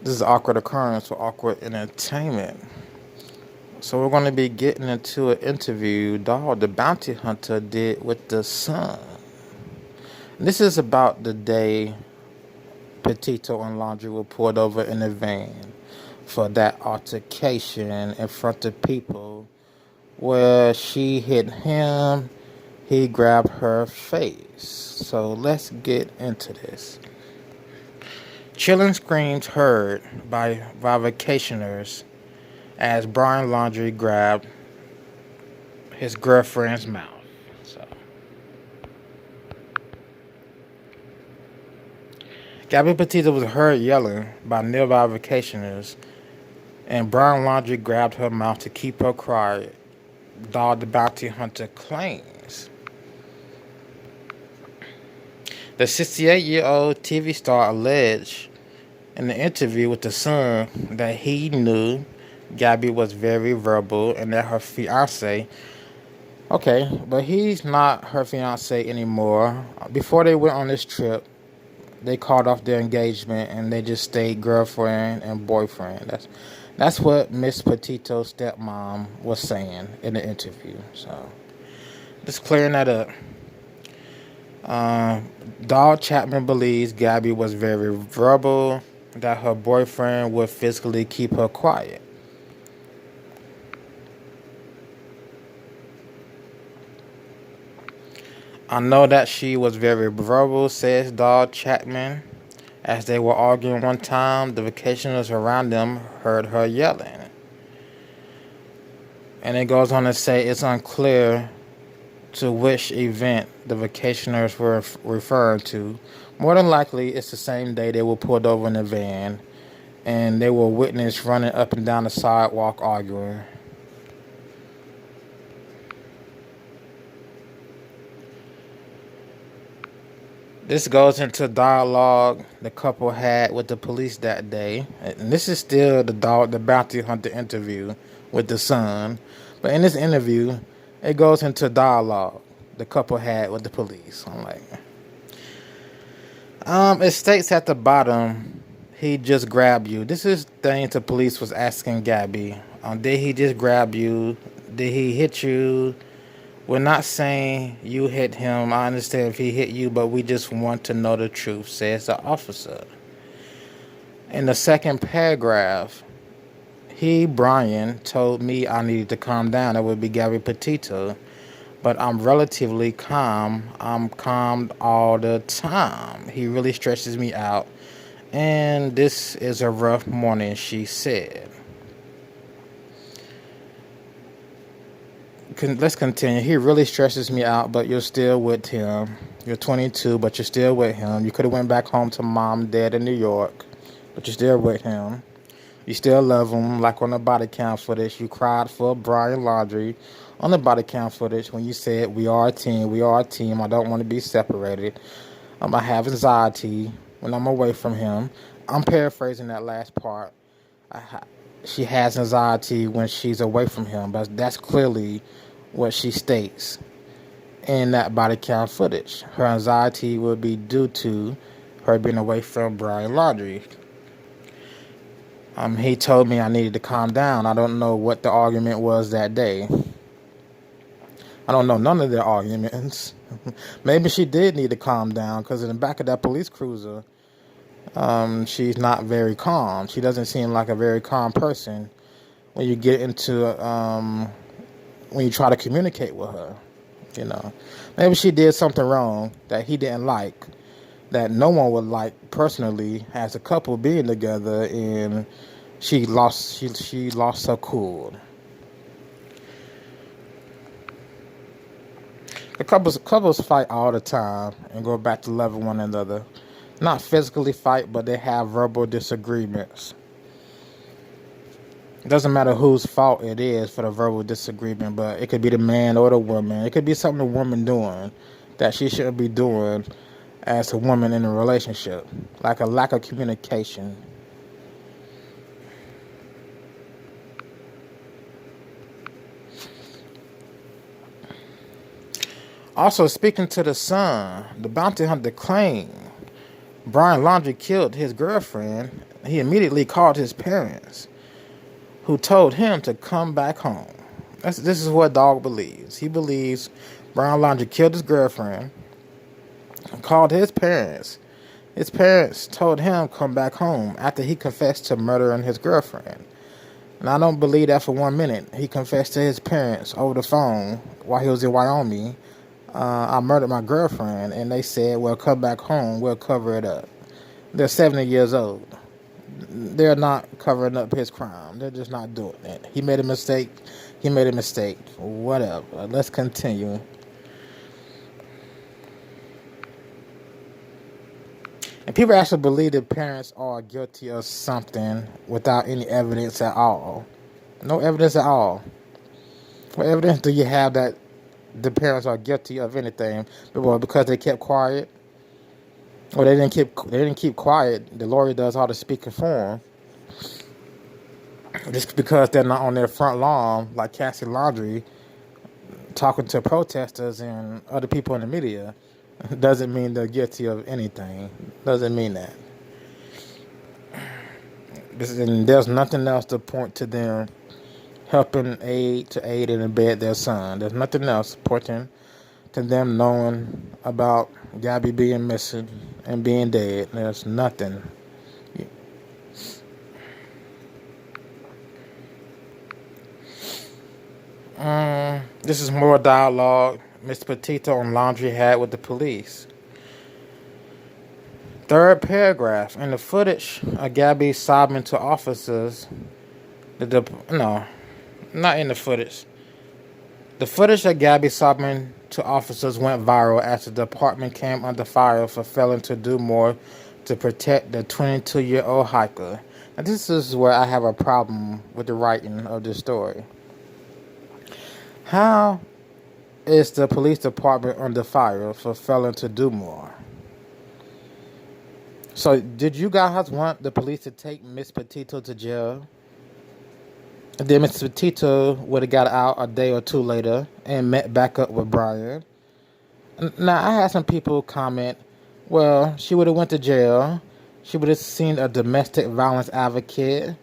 This is awkward occurrence for awkward entertainment. So we're going to be getting into an interview Dog the Bounty Hunter did with the Sun. This is about the day Petito and Laundrie were pulled over in a van for that altercation in front of people where she hit him, he grabbed her face. So let's get into this. Chilling screams heard by vacationers as Brian Laundrie grabbed his girlfriend's mouth. So, Gabby Petito was heard yelling by nearby vacationers, and Brian Laundrie grabbed her mouth to keep her quiet. Dog the Bounty Hunter claims. The 68-year-old TV star alleged in the interview with The Sun that he knew Gabby was very verbal and that her fiance, okay, but he's not her fiance anymore. Before they went on this trip, they called off their engagement and they just stayed girlfriend and boyfriend. That's what Miss Petito's stepmom was saying in the interview. So just clearing that up. Dog Chapman believes Gabby was very verbal, that her boyfriend would physically keep her quiet. I know that she was very verbal, says Dog Chapman. As they were arguing one time, the vacationers around them heard her yelling. And it goes on to say it's unclear to which event the vacationers were referring to. More than likely, it's the same day they were pulled over in a van and they were witnessed running up and down the sidewalk arguing. This goes into dialogue the couple had with the police that day. And this is still the bounty hunter interview with the Sun. But in this interview, it goes into dialogue the couple had with the police. I'm like, it states at the bottom, he just grabbed you. This is things the police was asking Gabby. Did he just grab you? Did he hit you? We're not saying you hit him. I understand if he hit you, but we just want to know the truth, says the officer. In the second paragraph, Brian, told me I needed to calm down. That would be Gabby Petito. But I'm relatively calm. I'm calm all the time. He really stresses me out. And this is a rough morning, she said. Let's continue. He really stresses me out, but you're still with him. You're 22, but you're still with him. You could have went back home to mom and dad in New York, but you're still with him. You still love him, like on the body cam footage. You cried for Brian Laundrie on the body cam footage when you said, we are a team, we are a team. I don't want to be separated. I have anxiety when I'm away from him. I'm paraphrasing that last part. She has anxiety when she's away from him, but that's clearly what she states in that body cam footage. Her anxiety would be due to her being away from Brian Laundrie. He told me I needed to calm down. I don't know what the argument was that day. I don't know none of their arguments. Maybe she did need to calm down because in the back of that police cruiser, she's not very calm. She doesn't seem like a very calm person when you get into when you try to communicate with her. You know, maybe she did something wrong that he didn't like, that no one would like personally as a couple being together, and she lost her cool. The couples fight all the time and go back to loving one another. Not physically fight, but they have verbal disagreements. It doesn't matter whose fault it is for the verbal disagreement, but it could be the man or the woman. It could be something the woman doing that she shouldn't be doing as a woman in a relationship, like a lack of communication. Also, speaking to the Sun, the bounty hunter claimed Brian Laundrie killed his girlfriend He immediately called his parents, who told him to come back home. This is what Dog believes. He believes Brian Laundrie killed his girlfriend, called his parents. His parents told him come back home after he confessed to murdering his girlfriend. And I don't believe that for 1 minute. He confessed to his parents over the phone while he was in Wyoming. I murdered my girlfriend, and they said, well, come back home, we'll cover it up. They're 70 years old. They're not covering up his crime. They're just not doing it. He made a mistake. He made a mistake. Whatever. Let's continue. And people actually believe that parents are guilty of something without any evidence at all. No evidence at all. What evidence do you have that the parents are guilty of anything? Well, because they kept quiet. Or they didn't keep quiet. The lawyer does all the speaking for them. Just because they're not on their front lawn like Cassie Laundrie talking to protesters and other people in the media doesn't mean they're guilty of anything. Doesn't mean that. And there's nothing else to point to them helping aid and abet their son. There's nothing else pointing to them knowing about Gabby being missing and being dead. There's nothing. This is more dialogue Mr. Petito and Laundrie had with the police. Third paragraph. In the footage of Gabby sobbing to officers, no, not in the footage. The footage of Gabby sobbing to officers went viral as the department came under fire for failing to do more to protect the 22-year-old hiker. And this is where I have a problem with the writing of this story. How is the police department under fire for failing to do more? So, did you guys want the police to take Miss Petito to jail? And then Miss Petito would have got out a day or two later and met back up with Brian. Now, I had some people comment, well, she would have went to jail. She would have seen a domestic violence advocate.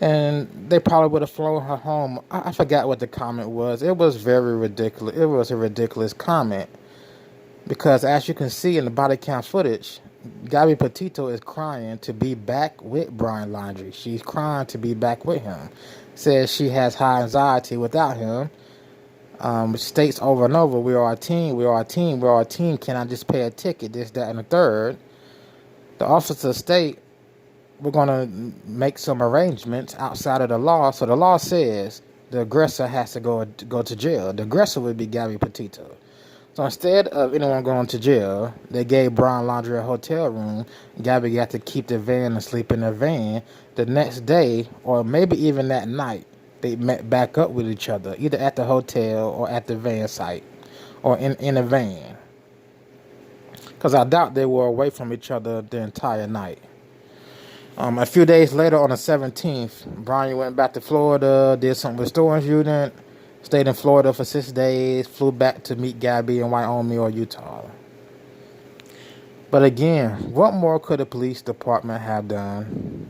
And they probably would have flown her home. I forgot what the comment was. It was very ridiculous. It was a ridiculous comment. Because as you can see in the body cam footage, Gabby Petito is crying to be back with Brian Laundrie. She's crying to be back with him. Says she has high anxiety without him. States over and over, we are a team, we are a team, we are a team. Can I just pay a ticket? This, that, and the third. The officer state, we're going to make some arrangements outside of the law. So the law says the aggressor has to go to jail. The aggressor would be Gabby Petito. So instead of anyone going to jail, they gave Brian Laundrie a hotel room. Gabby got to keep the van and sleep in the van. The next day, or maybe even that night, they met back up with each other, either at the hotel or at the van site, or in a van. Because I doubt they were away from each other the entire night. A few days later, on the 17th, Brian went back to Florida, did something with storage unit, stayed in Florida for 6 days, flew back to meet Gabby in Wyoming or Utah. But again, what more could the police department have done?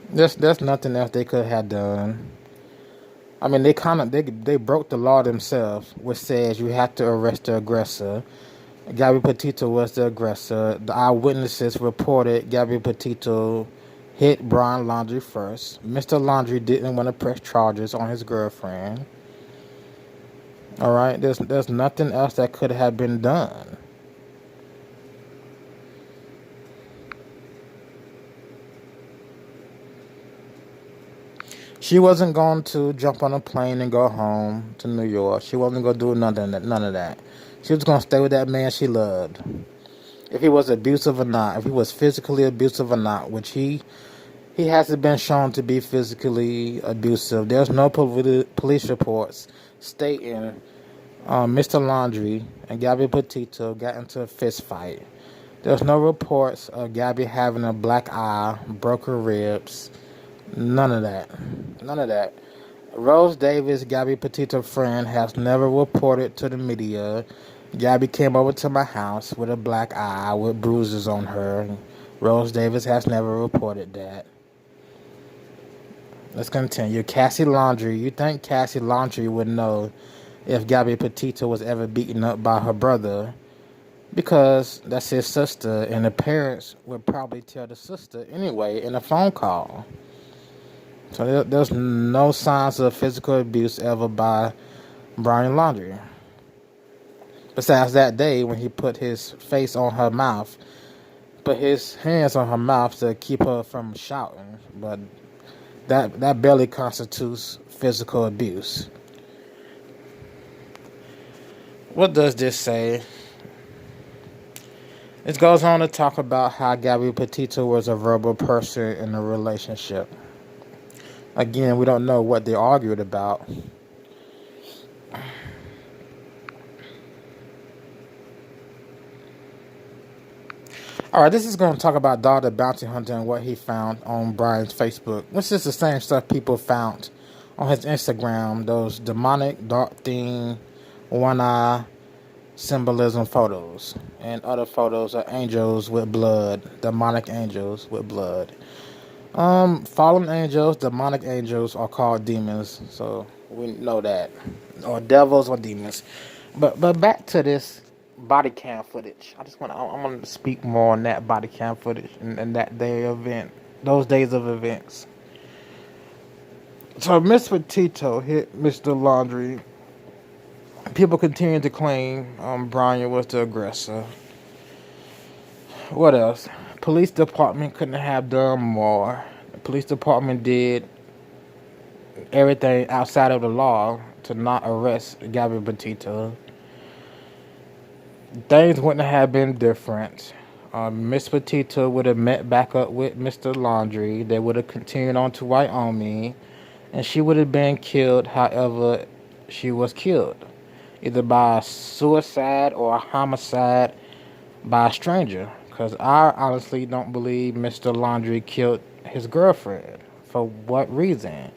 There's nothing else they could have done. I mean, they broke the law themselves, which says you have to arrest the aggressor. Gabby Petito was the aggressor. The eyewitnesses reported Gabby Petito hit Brian Laundrie first. Mr. Laundrie didn't want to press charges on his girlfriend. All right, there's nothing else that could have been done. She wasn't going to jump on a plane and go home to New York. She wasn't going to do none of that. She was going to stay with that man she loved. If he was abusive or not, if he was physically abusive or not, which he hasn't been shown to be physically abusive. There's no police reports stating Mr. Laundrie and Gabby Petito got into a fist fight. There's no reports of Gabby having a black eye, broken ribs, none of that. None of that. Rose Davis, Gabby Petito's friend, has never reported to the media. Gabby came over to my house with a black eye, with bruises on her, Rose Davis has never reported that. Let's continue. Cassie Laundrie. You think Cassie Laundrie would know if Gabby Petito was ever beaten up by her brother? Because that's his sister, and the parents would probably tell the sister anyway in a phone call. So there's no signs of physical abuse ever by Brian Laundrie. Besides that day when he put his face on her mouth, put his hands on her mouth to keep her from shouting. But that barely constitutes physical abuse. What does this say? It goes on to talk about how Gabby Petito was a verbal person in the relationship. Again, we don't know what they argued about. Alright, this is going to talk about Dog the Bounty Hunter and what he found on Brian's Facebook. This is the same stuff people found on his Instagram. Those demonic, dark theme, one eye, symbolism photos. And other photos of angels with blood. Demonic angels with blood. Fallen angels, demonic angels are called demons. So we know that. Or devils or demons. But back to this body cam footage. I want to speak more on that body cam footage and that day event, those days of events. So Miss Petito hit Mr. Laundrie. People continue to claim Brian was the aggressor. What else? Police department couldn't have done more. The police department did everything outside of the law to not arrest Gabby Petito. Things wouldn't have been different. Miss Petito would have met back up with Mr. Laundrie. They would have continued on to Wyoming, and she would have been killed however she was killed, either by suicide or a homicide by a stranger. Because I honestly don't believe Mr. Laundrie killed his girlfriend. For what reason?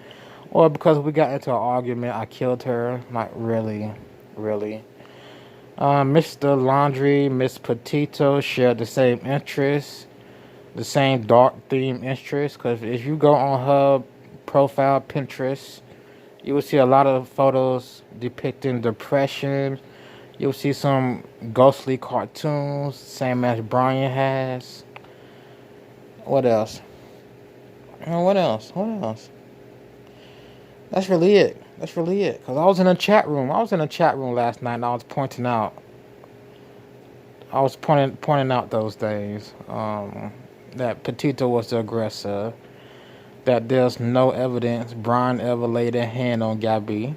Or because we got into an argument, I killed her. Like, really? Mr. Laundrie, Miss Petito shared the same interests, the same dark theme interests. Because if you go on her profile, Pinterest, you will see a lot of photos depicting depression. You'll see some ghostly cartoons, same as Brian has. What else? What else? That's really it. Because I was in a chat room. Last night, and I was pointing out those days that Petito was the aggressor. That there's no evidence Brian ever laid a hand on Gabby.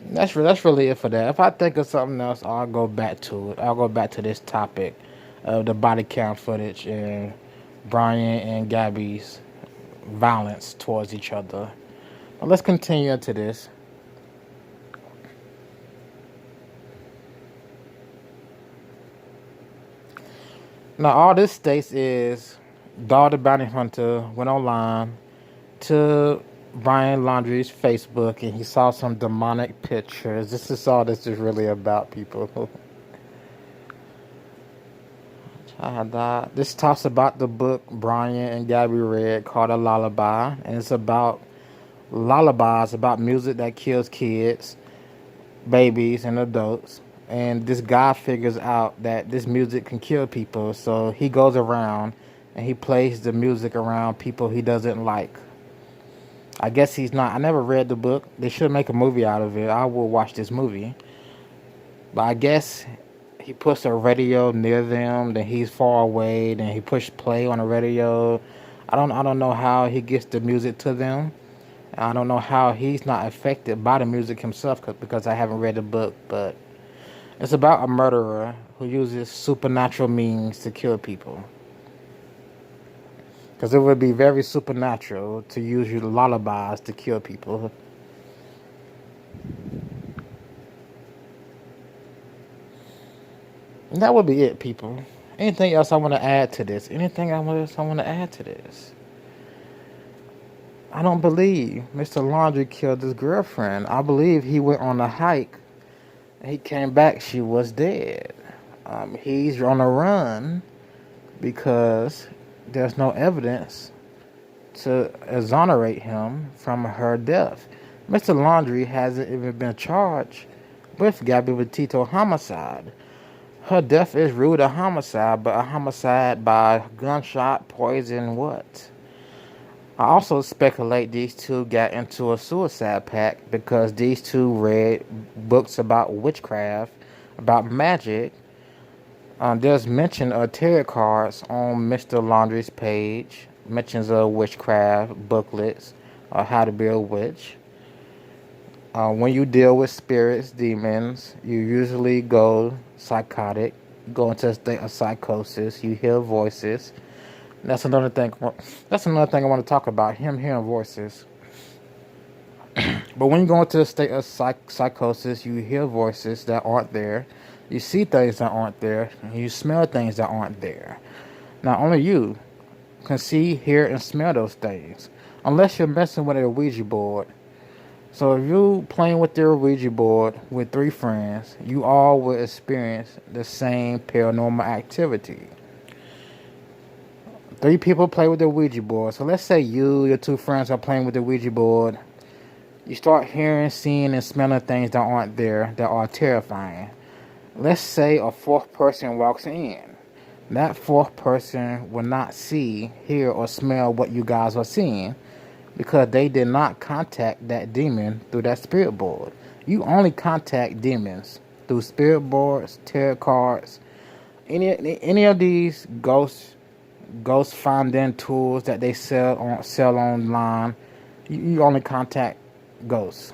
That's really it for that. If I think of something else, I'll go back to it. I'll go back to this topic of the body cam footage and Brian and Gabby's violence towards each other. Now let's continue into this. Now all this states is Dog the Bounty Hunter went online to Brian Laundrie's Facebook and he saw some demonic pictures. This is all this is really about, people. This talks about the book Brian and Gabby read called A Lullaby, and it's about lullabies, about music that kills kids, babies, and adults. And this guy figures out that this music can kill people, so he goes around and he plays the music around people he doesn't like. I guess he's not. I never read the book. They should make a movie out of it. I will watch this movie. But I guess he puts a radio near them, then he's far away, then he pushes play on the radio. I don't know how he gets the music to them. I don't know how he's not affected by the music himself because I haven't read the book. But it's about a murderer who uses supernatural means to kill people. Because it would be very supernatural to use your lullabies to kill people. And that would be it, people. Anything else I want to add to this? I don't believe Mr. Laundrie killed his girlfriend. I believe he went on a hike He came back, she was dead. He's on a run because there's no evidence to exonerate him from her death. Mr. Laundrie hasn't even been charged with Gabby Petito homicide. Her death is ruled a homicide, but a homicide by gunshot, poison, what? I also speculate these two got into a suicide pact because these two read books about witchcraft, about magic. There's mention of tarot cards on Mr. Laundrie's page, mentions of witchcraft booklets, how to be a witch. When you deal with spirits, demons, you usually go psychotic, go into a state of psychosis. You hear voices. That's another thing. That's another thing I want to talk about. Him hearing voices. But when you go into a state of psychosis, you hear voices that aren't there. You see things that aren't there. And you smell things that aren't there. Now, only you can see, hear, and smell those things, unless you're messing with a Ouija board. So if you playing with your Ouija board with 3 friends, you all will experience the same paranormal activity. 3 people play with the Ouija board. So let's say your 2 friends are playing with the Ouija board. You start hearing, seeing, and smelling things that aren't there, that are terrifying. Let's say a 4th person walks in. That 4th person will not see, hear, or smell what you guys are seeing, because they did not contact that demon through that spirit board. You only contact demons through spirit boards, tarot cards, any of these ghost finding tools that they sell online. You only contact ghosts.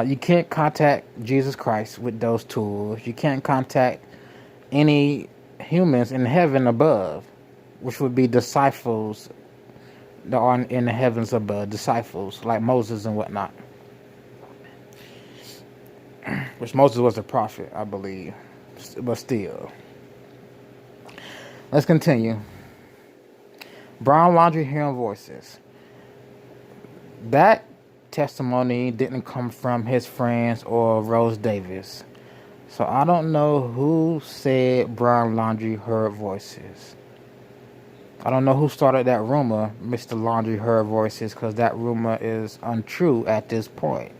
You can't contact Jesus Christ with those tools. You can't contact any humans in heaven above, which would be disciples that are in the heavens above, disciples like Moses and whatnot. Which Moses was a prophet, I believe, but still. Let's continue. Brown Laundrie hearing voices. That testimony didn't come from his friends or Rose Davis. So I don't know who said Brown Laundrie heard voices. I don't know who started that rumor, Mr. Laundrie heard voices, because that rumor is untrue at this point.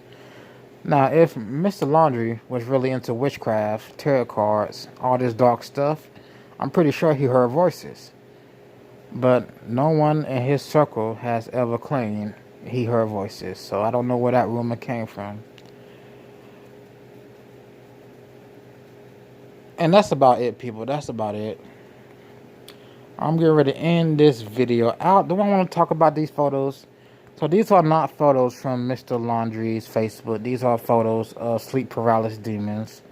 Now, if Mr. Laundrie was really into witchcraft, tarot cards, all this dark stuff, I'm pretty sure he heard voices. But no one in his circle has ever claimed he heard voices, so I don't know where that rumor came from. And that's about it, people. That's about it. I'm getting ready to end this video out. Do I want to talk about these photos? So these are not photos from Mr. Laundrie's Facebook. These are photos of sleep paralysis demons.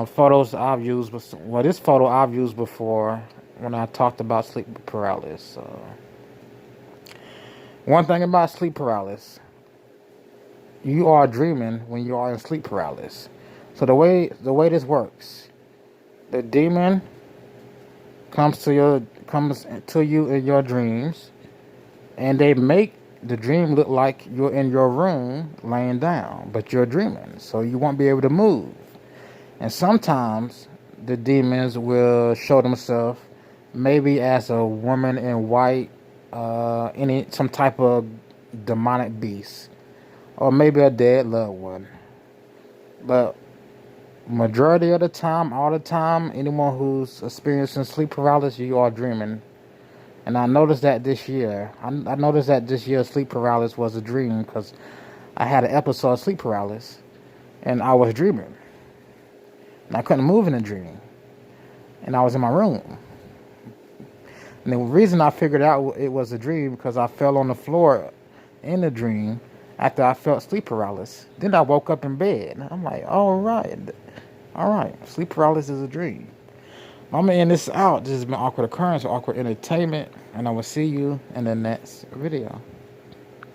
Photos I've used. Well, this photo I've used before when I talked about sleep paralysis. One thing about sleep paralysis, you are dreaming when you are in sleep paralysis. So the way this works, the demon comes to you in your dreams, and they make the dream look like you're in your room laying down, but you're dreaming, so you won't be able to move. And sometimes the demons will show themselves maybe as a woman in white, some type of demonic beast, or maybe a dead loved one. But majority of the time, all the time, anyone who's experiencing sleep paralysis, you are dreaming. And I noticed that this year. I noticed that this year sleep paralysis was a dream, because I had an episode of sleep paralysis, and I was dreaming. And I couldn't move in the dream. And I was in my room. And the reason I figured out it was a dream, because I fell on the floor in the dream after I felt sleep paralysis. Then I woke up in bed. I'm like, all right, sleep paralysis is a dream. I'm going to end this out. This has been Awkward Occurrence or Awkward Entertainment, and I will see you in the next video.